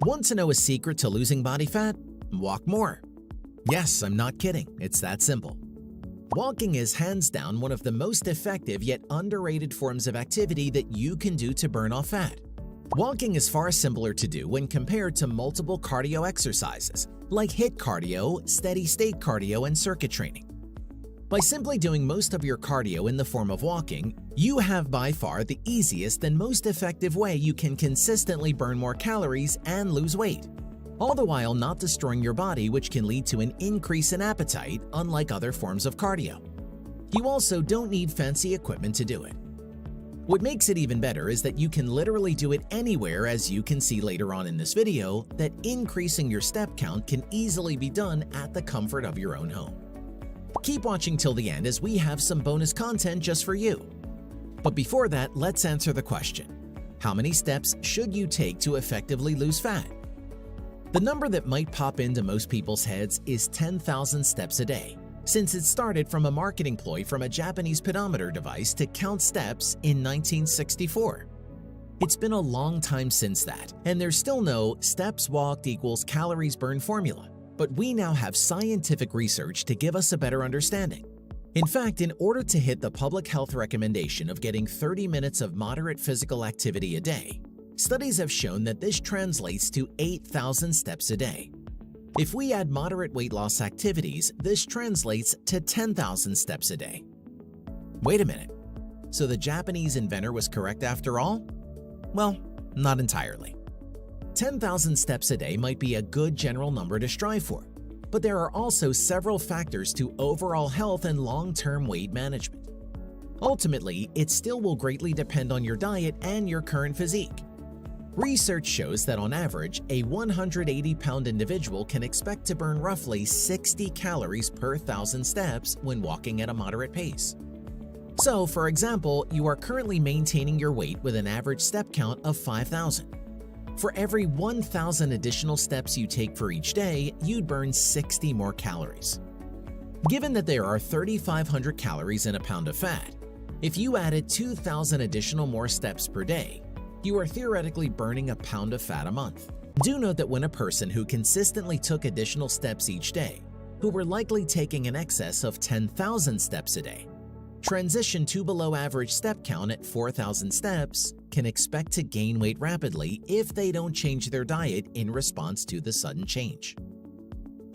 Want to know a secret to losing body fat? Walk more. Yes, I'm not kidding. It's that simple. Walking is hands down one of the most effective yet underrated forms of activity that you can do to burn off fat. Walking is far simpler to do when compared to multiple cardio exercises like HIIT cardio, steady-state cardio, and circuit training. By simply doing most of your cardio in the form of walking, you have by far the easiest and most effective way you can consistently burn more calories and lose weight, all the while not destroying your body, which can lead to an increase in appetite, unlike other forms of cardio. You also don't need fancy equipment to do it. What makes it even better is that you can literally do it anywhere, as you can see later on in this video, that increasing your step count can easily be done at the comfort of your own home. Keep watching till the end as we have some bonus content just for you. But before that, let's answer the question: how many steps should you take to effectively lose fat? The number that might pop into most people's heads is 10,000 steps a day, since it started from a marketing ploy from a Japanese pedometer device to count steps in 1964. It's been a long time since that, and there's still no steps walked equals calories burned formula, but we now have scientific research to give us a better understanding. In fact, in order to hit the public health recommendation of getting 30 minutes of moderate physical activity a day, studies have shown that this translates to 8,000 steps a day. If we add moderate weight loss activities, this translates to 10,000 steps a day. Wait a minute, so the Japanese inventor was correct after all? Well, not entirely. 10,000 steps a day might be a good general number to strive for, but there are also several factors to overall health and long-term weight management. Ultimately, it still will greatly depend on your diet and your current physique. Research shows that on average, a 180-pound individual can expect to burn roughly 60 calories per 1,000 steps when walking at a moderate pace. So, for example, you are currently maintaining your weight with an average step count of 5,000. For every 1,000 additional steps you take for each day, you'd burn 60 more calories. Given that there are 3,500 calories in a pound of fat, if you added 2,000 additional more steps per day, you are theoretically burning a pound of fat a month. Do note that when a person who consistently took additional steps each day, who were likely taking an excess of 10,000 steps a day, transition to below average step count at 4,000 steps, can expect to gain weight rapidly if they don't change their diet in response to the sudden change.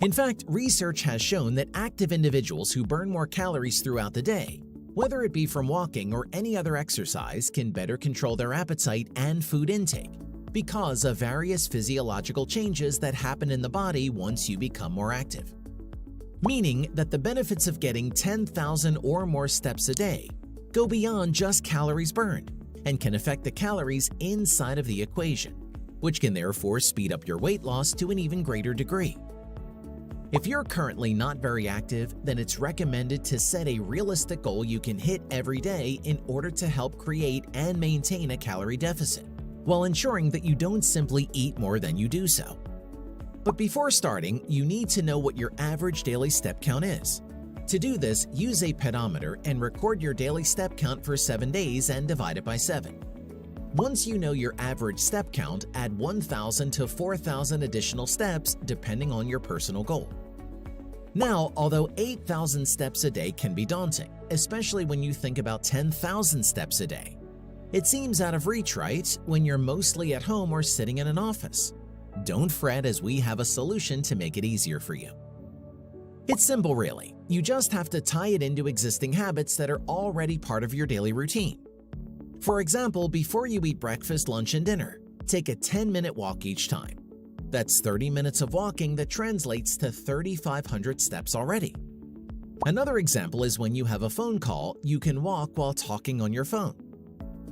In fact, research has shown that active individuals who burn more calories throughout the day, whether it be from walking or any other exercise, can better control their appetite and food intake because of various physiological changes that happen in the body once you become more active. Meaning that the benefits of getting 10,000 or more steps a day go beyond just calories burned and can affect the calories inside of the equation, which can therefore speed up your weight loss to an even greater degree. If you're currently not very active, then it's recommended to set a realistic goal you can hit every day in order to help create and maintain a calorie deficit, while ensuring that you don't simply eat more than you do so. But before starting, you need to know what your average daily step count is. To do this, use a pedometer and record your daily step count for 7 days and divide it by 7. Once you know your average step count, add 1,000 to 4,000 additional steps depending on your personal goal. Now, although 8,000 steps a day can be daunting, especially when you think about 10,000 steps a day, it seems out of reach, right, when you're mostly at home or sitting in an office? Don't fret, as we have a solution to make it easier for you. It's simple, really. You just have to tie it into existing habits that are already part of your daily routine. For example, before you eat breakfast, lunch, and dinner, take a 10-minute walk each time. That's 30 minutes of walking that translates to 3,500 steps already. Another example is when you have a phone call, you can walk while talking on your phone.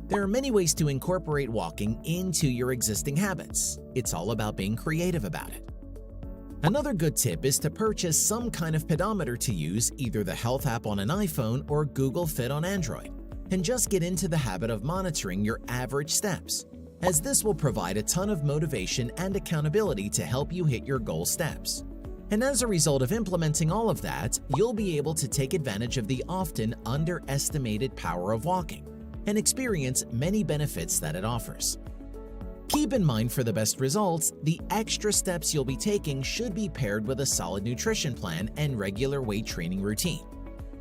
There are many ways to incorporate walking into your existing habits. It's all about being creative about it. Another good tip is to purchase some kind of pedometer to use, either the Health app on an iPhone or Google Fit on Android, and just get into the habit of monitoring your average steps, as this will provide a ton of motivation and accountability to help you hit your goal steps. And as a result of implementing all of that, you'll be able to take advantage of the often underestimated power of walking and experience many benefits that it offers. Keep Keep in mind, for the best results, the extra steps you'll be taking should be paired with a solid nutrition plan and regular weight training routine,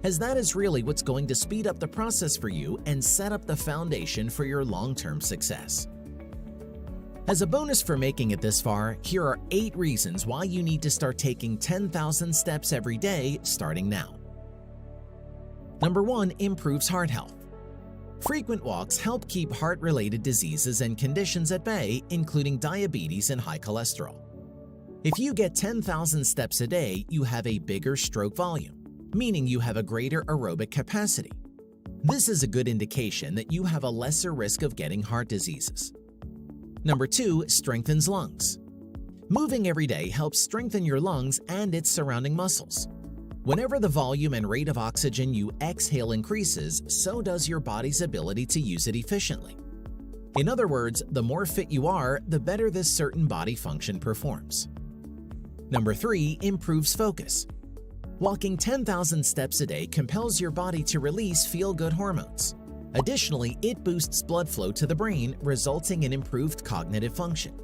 as that is really what's going to speed up the process for you and set up the foundation for your long-term success. As a bonus for making it this far, here are 8 reasons why you need to start taking 10,000 steps every day starting now. Number 1. Improves heart health. Frequent walks help keep heart-related diseases and conditions at bay, including diabetes and high cholesterol. If you get 10,000 steps a day, you have a bigger stroke volume, meaning you have a greater aerobic capacity. This is a good indication that you have a lesser risk of getting heart diseases. Number 2. Strengthens lungs. Moving every day helps strengthen your lungs and its surrounding muscles. Whenever the volume and rate of oxygen you exhale increases, so does your body's ability to use it efficiently. In other words, the more fit you are, the better this certain body function performs. Number 3. Improves focus. Walking 10,000 steps a day compels your body to release feel-good hormones. Additionally, it boosts blood flow to the brain, resulting in improved cognitive function.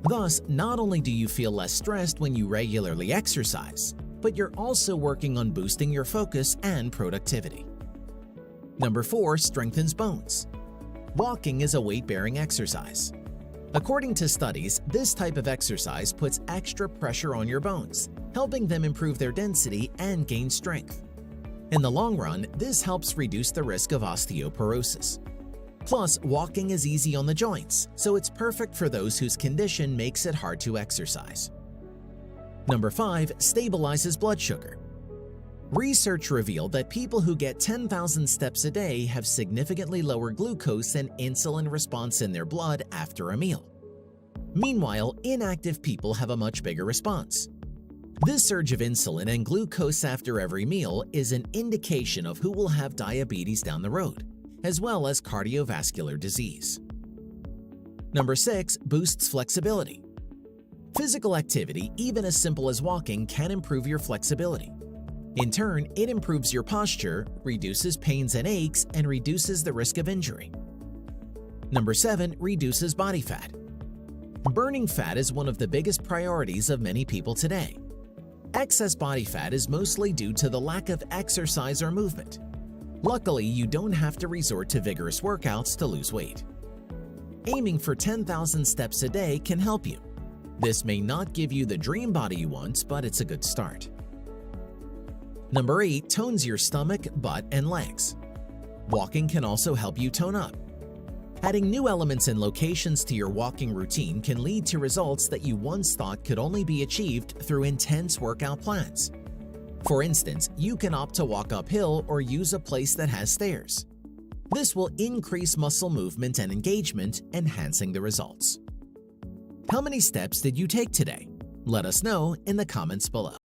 Thus, not only do you feel less stressed when you regularly exercise, but you're also working on boosting your focus and productivity. Number 4. Strengthens bones. Walking is a weight-bearing exercise. According to studies, this type of exercise puts extra pressure on your bones, helping them improve their density and gain strength. In the long run, this helps reduce the risk of osteoporosis. Plus, walking is easy on the joints, so it's perfect for those whose condition makes it hard to exercise. Number 5. Stabilizes blood sugar. Research revealed that people who get 10,000 steps a day have significantly lower glucose and insulin response in their blood after a meal. Meanwhile, inactive people have a much bigger response. This surge of insulin and glucose after every meal is an indication of who will have diabetes down the road, as well as cardiovascular disease. Number 6. Boosts flexibility. Physical activity, even as simple as walking, can improve your flexibility. In turn, it improves your posture, reduces pains and aches, and reduces the risk of injury. Number 7. Reduces body fat. Burning fat is one of the biggest priorities of many people today. Excess body fat is mostly due to the lack of exercise or movement. Luckily, you don't have to resort to vigorous workouts to lose weight. Aiming for 10,000 steps a day can help you. This may not give you the dream body you want, but it's a good start. Number 8. Tones your stomach, butt, and legs. Walking can also help you tone up. Adding new elements and locations to your walking routine can lead to results that you once thought could only be achieved through intense workout plans. For instance, you can opt to walk uphill or use a place that has stairs. This will increase muscle movement and engagement, enhancing the results. How many steps did you take today? Let us know in the comments below.